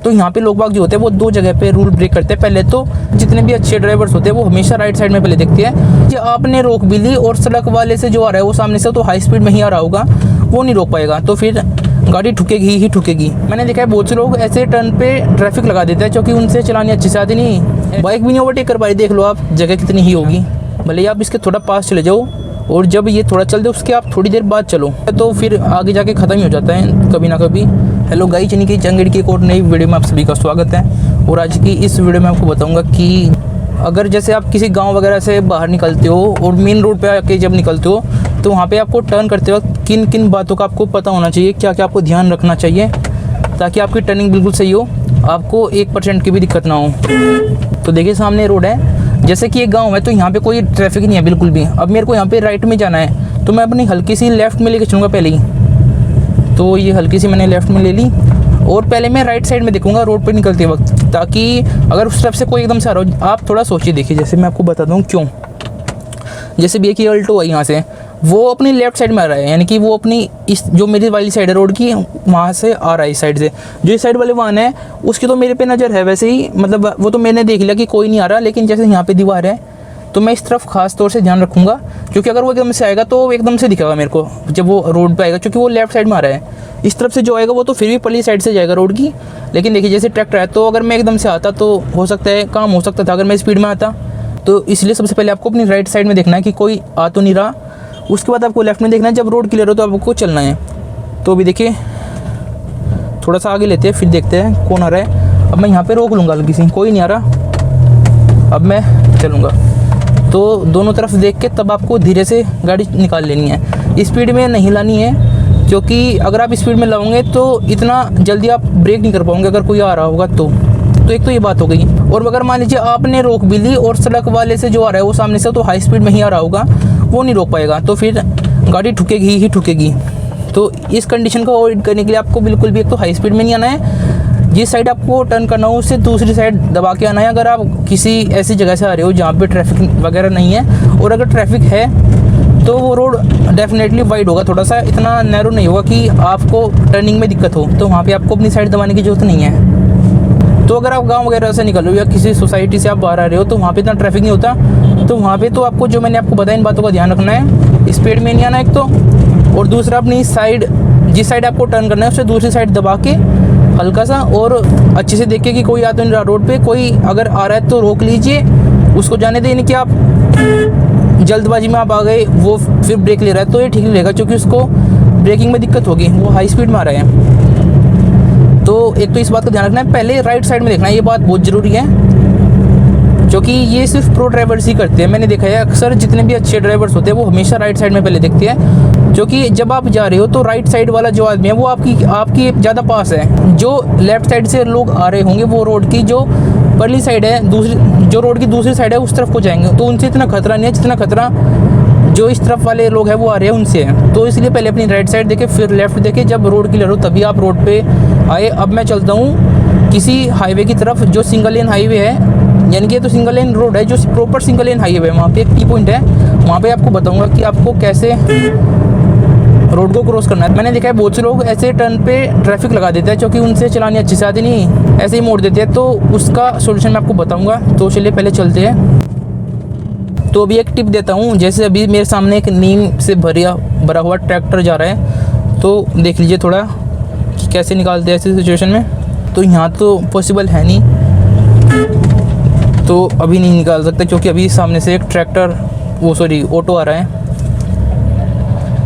तो यहाँ पे लोग बाग जो होते हैं वो दो जगह पे रूल ब्रेक करते हैं। पहले तो जितने भी अच्छे ड्राइवर्स होते हैं वो हमेशा राइट साइड में पहले देखते हैं कि आपने रोक भी ली और सड़क वाले से जो आ रहा है वो सामने से तो हाई स्पीड में ही आ रहा होगा, वो नहीं रोक पाएगा, तो फिर गाड़ी ठुकेगी ही ठुकेगी। मैंने देखा है बहुत से लोग ऐसे टर्न पे ट्रैफिक लगा देते हैं क्योंकि उनसे चलानी अच्छी से आती नहीं, बाइक भी नहीं ओवरटेक कर पाई। देख लो आप, जगह कितनी ही होगी, भले आप इसके थोड़ा पास चले जाओ और जब ये थोड़ा चल दे उसके आप थोड़ी देर बाद चलो तो फिर आगे जाके ख़त्म ही हो जाता है कभी ना कभी। हेलो गाइस, यानी कि जंगड़ की एक और नई वीडियो में आप सभी का स्वागत है। और आज की इस वीडियो में आपको बताऊंगा कि अगर जैसे आप किसी गांव वगैरह से बाहर निकलते हो और मेन रोड पे आके जब निकलते हो तो वहाँ पे आपको टर्न करते वक्त किन किन बातों का आपको पता होना चाहिए, क्या क्या आपको ध्यान रखना चाहिए ताकि आपकी टर्निंग बिल्कुल सही हो, आपको 1% की भी दिक्कत ना हो। तो देखिए सामने रोड है, जैसे कि एक गांव है तो यहाँ पे कोई ट्रैफिक नहीं है बिल्कुल भी। अब मेरे को यहाँ पे राइट में जाना है तो मैं अपनी हल्की सी लेफ़्ट में लेके चलूँगा पहले ही। तो ये हल्की सी मैंने लेफ़्ट में ले ली और पहले मैं राइट साइड में देखूंगा रोड पे निकलते वक्त, ताकि अगर उस तरफ से कोई एकदम से आ रहा हो, आप थोड़ा सोचिए। देखिए जैसे मैं आपको बता दूँ क्यों। जैसे भी एक ही अल्टो है यहाँ से, वो अपनी लेफ़्ट साइड में आ रहा है, यानी कि वो अपनी इस जो मेरी वाली साइड है रोड की वहाँ से आ रहा है इस साइड से। जो इस साइड वाले वाहन है उसकी तो मेरे पे नज़र है वैसे ही, मतलब वो तो मैंने देख लिया कि कोई नहीं आ रहा, लेकिन जैसे यहाँ पे दीवार है तो मैं इस तरफ खास तौर से ध्यान रखूँगा क्योंकि अगर वो एकदम से आएगा तो एकदम से दिखेगा मेरे को जब वो रोड पे आएगा, क्योंकि वो लेफ्ट साइड में आ रहा है। इस तरफ से जो आएगा वो तो फिर भी पल्ली साइड से जाएगा रोड की, लेकिन देखिए जैसे ट्रैक्टर है तो अगर मैं एकदम से आता तो हो सकता है काम हो सकता था अगर मैं स्पीड में आता। तो इसलिए सबसे पहले आपको अपनी राइट साइड में देखना है कि कोई आ तो नहीं रहा। उसके बाद आपको लेफ्ट में देखना है, जब रोड क्लियर हो तो आपको चलना है। तो अभी देखिए थोड़ा सा आगे लेते हैं फिर देखते हैं कौन आ रहा है। अब मैं यहाँ पे रोक लूँगा, किसी कोई नहीं आ रहा, अब मैं चलूँगा। तो दोनों तरफ देख के तब आपको धीरे से गाड़ी निकाल लेनी है, स्पीड में नहीं लानी है, क्योंकि अगर आप स्पीड में लाओगे तो इतना जल्दी आप ब्रेक नहीं कर पाओगे अगर कोई आ रहा होगा तो एक तो ये बात हो गई। और अगर मान लीजिए आपने रोक भी ली और सड़क वाले से जो आ रहा है वो सामने से तो हाई स्पीड में ही आ रहा होगा, वो नहीं रोक पाएगा, तो फिर गाड़ी ठुकेगी ही ठुकेगी। तो इस कंडीशन को अवॉइड करने के लिए आपको बिल्कुल भी एक तो हाई स्पीड में नहीं आना है, जिस साइड आपको टर्न करना हो उससे दूसरी साइड दबा के आना है। अगर आप किसी ऐसी जगह से आ रहे हो जहाँ पे ट्रैफिक वगैरह नहीं है, और अगर ट्रैफिक है तो वो रोड डेफिनेटली वाइड होगा, थोड़ा सा इतना नैरो नहीं होगा कि आपको टर्निंग में दिक्कत हो, तो वहाँ पे आपको अपनी साइड दबाने की ज़रूरत नहीं है। तो अगर आप गांव वगैरह से निकल रहे हो या किसी सोसाइटी से आप बाहर आ रहे हो तो वहाँ पे इतना ट्रैफिक नहीं होता, तो वहाँ पे तो आपको जो मैंने आपको बताया इन बातों का ध्यान रखना है। स्पीड में नहीं आना एक तो, और दूसरा अपनी साइड जिस साइड आपको टर्न करना है उससे दूसरी साइड दबा के हल्का सा और अच्छे से देखिए कि कोई आ तो नहीं रहा रोड पे। कोई अगर आ रहा है तो रोक लीजिए, उसको जाने दें, नहीं कि आप जल्दबाजी में आप आ गए वो फिर ब्रेक ले रहा है तो ये ठीक नहीं रहेगा, क्योंकि उसको ब्रेकिंग में दिक्कत होगी, वो हाई स्पीड में आ रहा है। तो एक तो इस बात का ध्यान रखना है, पहले राइट साइड में देखना है, ये बात बहुत ज़रूरी है, क्योंकि ये सिर्फ प्रो ड्राइवर्स ही करते हैं। मैंने देखा है अक्सर जितने भी अच्छे ड्राइवर्स होते हैं वो हमेशा राइट साइड में पहले देखते हैं, क्योंकि जब आप जा रहे हो तो राइट साइड वाला जो आदमी है वो आपकी ज़्यादा पास है। जो लेफ्ट साइड से लोग आ रहे होंगे वो रोड की जो परली साइड है, दूसरी जो रोड की दूसरी साइड है उस तरफ को जाएंगे, तो उनसे इतना खतरा नहीं है जितना खतरा जो इस तरफ वाले लोग हैं वो आ रहे हैं उनसे है। तो इसलिए पहले अपनी राइट साइड देखे फिर लेफ्ट देखे, जब रोड क्लियर हो तभी आप रोड पे आए। अब मैं चलता हूँ किसी हाईवे की तरफ जो सिंगल लेन हाईवे है, यानी कि ये तो सिंगल लेन रोड है, जो प्रॉपर सिंगल लेन हाईवे है। वहाँ पे एक टी पॉइंट है, वहाँ पे आपको बताऊँगा कि आपको कैसे रोड को क्रॉस करना है। मैंने देखा है बहुत से लोग ऐसे टर्न पे ट्रैफिक लगा देते हैं क्योंकि उनसे चलानी अच्छी से आती नहीं, ऐसे ही मोड़ देते हैं, तो उसका सोल्यूशन मैं आपको बताऊँगा। तो चलिए पहले चलते हैं। तो अभी एक टिप देता हूँ, जैसे अभी मेरे सामने एक नीम से भरा हुआ ट्रैक्टर जा रहा है, तो देख लीजिए थोड़ा कि कैसे निकालते हैं ऐसी सिचुएशन में। तो यहाँ तो पॉसिबल है नहीं, तो अभी नहीं निकाल सकते क्योंकि अभी सामने से एक ऑटो आ रहा है।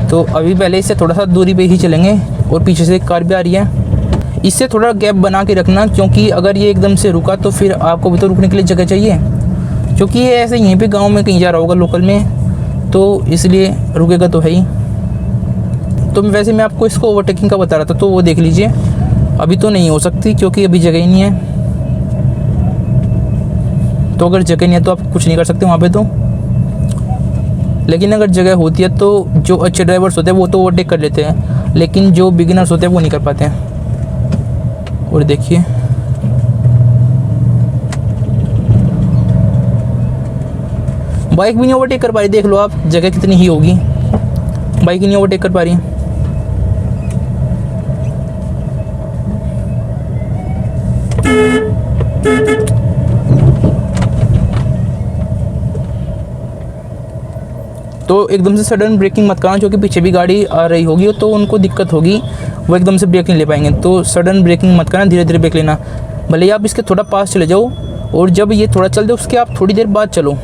तो अभी पहले इससे थोड़ा सा दूरी पे ही चलेंगे, और पीछे से एक कार भी आ रही है। इससे थोड़ा गैप बना के रखना, क्योंकि अगर ये एकदम से रुका तो फिर आपको भी तो रुकने के लिए जगह चाहिए, क्योंकि ये ऐसे यहीं पे गांव में कहीं जा रहा होगा लोकल में, तो इसलिए रुकेगा तो है ही। तो वैसे मैं आपको इसको ओवरटेकिंग का बता रहा था, तो वो देख लीजिए अभी तो नहीं हो सकती क्योंकि अभी जगह ही नहीं है। तो अगर जगह नहीं है तो आप कुछ नहीं कर सकते वहाँ पे तो, लेकिन अगर जगह होती है तो जो अच्छे ड्राइवर्स होते हैं वो तो ओवरटेक कर लेते हैं, लेकिन जो बिगिनर्स होते हैं वो नहीं कर पाते हैं। और देखिए बाइक भी नहीं ओवरटेक कर पा रही, देख लो आप, जगह कितनी ही होगी, बाइक ही नहीं ओवरटेक कर पा रही है। तो एकदम से सडन ब्रेकिंग मत करना, क्योंकि पीछे भी गाड़ी आ रही होगी तो उनको दिक्कत होगी, वो एकदम से ब्रेक नहीं ले पाएंगे। तो सडन ब्रेकिंग मत करना, धीरे धीरे ब्रेक लेना। भले ही आप इसके थोड़ा पास चले जाओ, और जब ये थोड़ा चल दे उसके आप थोड़ी देर बाद चलो,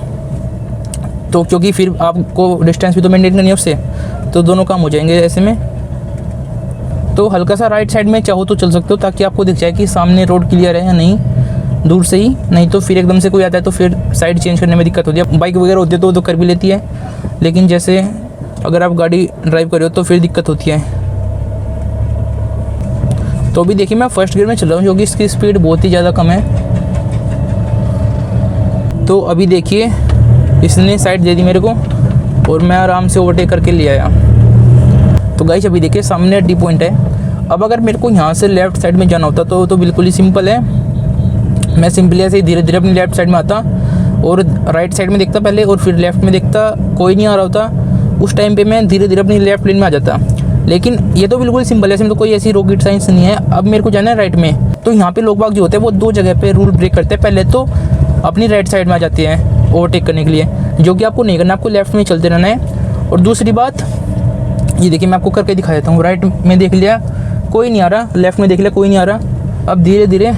तो क्योंकि फिर आपको डिस्टेंस भी तो मेंटेन करनी है उससे, तो दोनों काम हो जाएंगे ऐसे में। तो हल्का सा राइट साइड में चाहो तो चल सकते हो, ताकि आपको दिख जाए कि सामने रोड क्लियर है या नहीं, दूर से ही। नहीं तो फिर एकदम से कोई आता है तो फिर साइड चेंज करने में दिक्कत होती है। बाइक वगैरह होती है तो कर भी लेती है, लेकिन जैसे अगर आप गाड़ी ड्राइव कर रहे हो तो फिर दिक्कत होती है। तो अभी देखिए मैं फर्स्ट गियर में चल रहा हूँ, क्योंकि इसकी स्पीड बहुत ही ज़्यादा कम है। तो अभी देखिए इसने साइड दे दी मेरे को, और मैं आराम से ओवरटेक करके ले आया। तो गाइस अभी देखिए सामने डी पॉइंट है। अब अगर मेरे को यहाँ से लेफ़्ट साइड में जाना होता तो बिल्कुल ही सिंपल है, मैं सिंपली ऐसे ही धीरे धीरे अपनी लेफ़्ट साइड में आता और राइट साइड में देखता पहले, और फिर लेफ़्ट में देखता कोई नहीं आ रहा होता, उस टाइम पे मैं धीरे धीरे अपनी लेफ़्ट लेन में आ जाता। लेकिन ये तो बिल्कुल सिंपल है, इसमें तो कोई ऐसी रॉकेट साइंस नहीं है। अब मेरे को जाना है राइट में, तो यहाँ पे लोग बाग जो होते हैं वो दो जगह पे रूल ब्रेक करते हैं। पहले तो अपनी राइट साइड में आ जाते हैं ओवरटेक करने के लिए, जो कि आपको नहीं करना, आपको लेफ़्ट में चलते रहना है। और दूसरी बात ये देखिए मैं आपको करके दिखा देता हूँ। राइट में देख लिया कोई नहीं आ रहा, लेफ़्ट में देख लिया कोई नहीं आ रहा, अब धीरे धीरे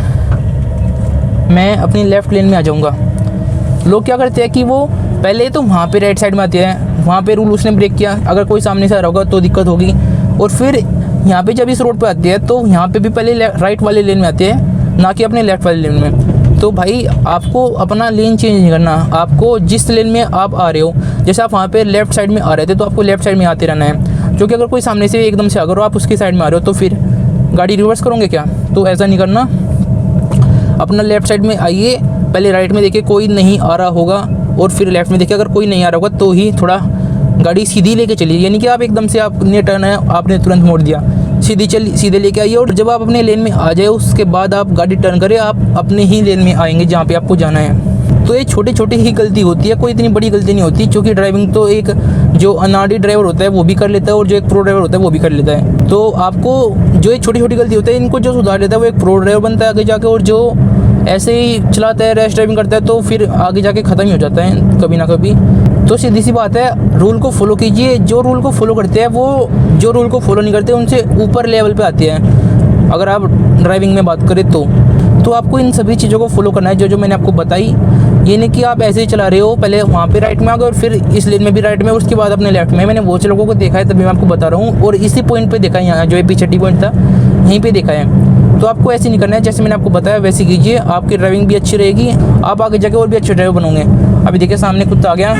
मैं अपनी लेफ़्ट लेन में आ जाऊँगा। लोग क्या करते हैं कि वो पहले तो वहाँ पे राइट साइड में आते हैं, वहाँ पे रूल उसने ब्रेक किया, अगर कोई सामने से आ रहा होगा तो दिक्कत होगी। और फिर यहाँ पे जब इस रोड पे आते हैं तो यहाँ पे भी पहले राइट वाले लेन में आते हैं, ना कि अपने लेफ़्ट वाले लेन में। तो भाई आपको अपना लेन चेंज नहीं करना, आपको जिस लेन में आप आ रहे हो, जैसे आप वहाँ पे लेफ़्ट साइड में आ रहे थे तो आपको लेफ़्ट साइड में आते रहना है। क्योंकि अगर कोई सामने से एकदम से अगर आप उसकी साइड में आ रहे हो तो फिर गाड़ी रिवर्स करोगे क्या, तो ऐसा नहीं करना। अपना लेफ़्ट साइड में आइए, पहले राइट में देखिए कोई नहीं आ रहा होगा, और फिर लेफ़्ट में देखिए अगर कोई नहीं आ रहा होगा तो ही थोड़ा गाड़ी सीधी लेके चलिए। यानी कि आप एकदम से आपने टर्न है आपने तुरंत मोड़ दिया, सीधे लेके आइए। और जब आप अपने लेन में आ जाए उसके बाद आप गाड़ी टर्न करें, आप अपने ही लेन में आएंगे जहाँ पे आपको जाना है। तो ये छोटी छोटी ही गलती होती है, कोई इतनी बड़ी गलती नहीं होती, क्योंकि ड्राइविंग तो एक जो अनाड़ी ड्राइवर होता है वो भी कर लेता है, और जो एक प्रो ड्राइवर होता है वो भी कर लेता है। तो आपको जो एक छोटी छोटी गलती होती है इनको जो सुधार लेता है वो एक प्रो ड्राइवर बनता है आगे जाके, और जो ऐसे ही चलाता है रैश ड्राइविंग करता है तो फिर आगे जाके ख़त्म ही हो जाता है कभी ना कभी। तो सीधी सी बात है, रूल को फॉलो कीजिए। जो रूल को फॉलो करते हैं वो जो रूल को फॉलो नहीं करते उनसे ऊपर लेवल पे आते हैं, अगर आप ड्राइविंग में बात करें तो आपको इन सभी चीज़ों को फॉलो करना है जो मैंने आपको बताई। ये नहीं कि आप ऐसे ही चला रहे हो, पहले वहाँ पे राइट में आ गए और फिर इस लेन में भी राइट में, उसके बाद अपने लेफ्ट में। मैंने बहुत से लोगों को देखा है, तभी मैं आपको बता रहा हूँ, और इसी पॉइंट पे देखा है, यहाँ जो पीछे टी पॉइंट था यहीं पे देखा है। तो आपको ऐसे नहीं करना है, जैसे मैंने आपको बताया वैसे कीजिए, आपकी ड्राइविंग भी अच्छी रहेगी, आप आगे जाके और भी अच्छे ड्राइवर बनोगे। अभी देखिए सामने कुत्ता आ गया,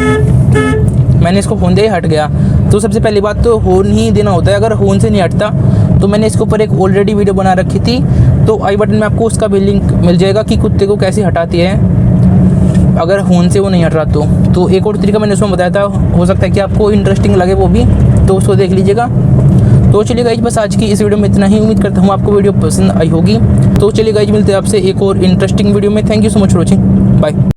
मैंने इसको फ़ोन दिया हट गया। तो सबसे पहली बात तो हॉर्न ही देना होता है, अगर हॉर्न से नहीं हटता तो मैंने इसके ऊपर एक ऑलरेडी वीडियो बना रखी थी, तो आई बटन में आपको उसका भी लिंक मिल जाएगा कि कुत्ते को कैसे हटाती है अगर हॉर्न से वो नहीं हट रहा। तो एक और तरीका मैंने उसमें बताया था, हो सकता है कि आपको इंटरेस्टिंग लगे वो भी, तो उसको देख लीजिएगा। तो चलिए गाइज बस आज की इस वीडियो में इतना ही, उम्मीद करता हूँ आपको वीडियो पसंद आई होगी। तो चलिए गाइज मिलते हैं आपसे एक और इंटरेस्टिंग वीडियो में। Thank you so much for watching, bye.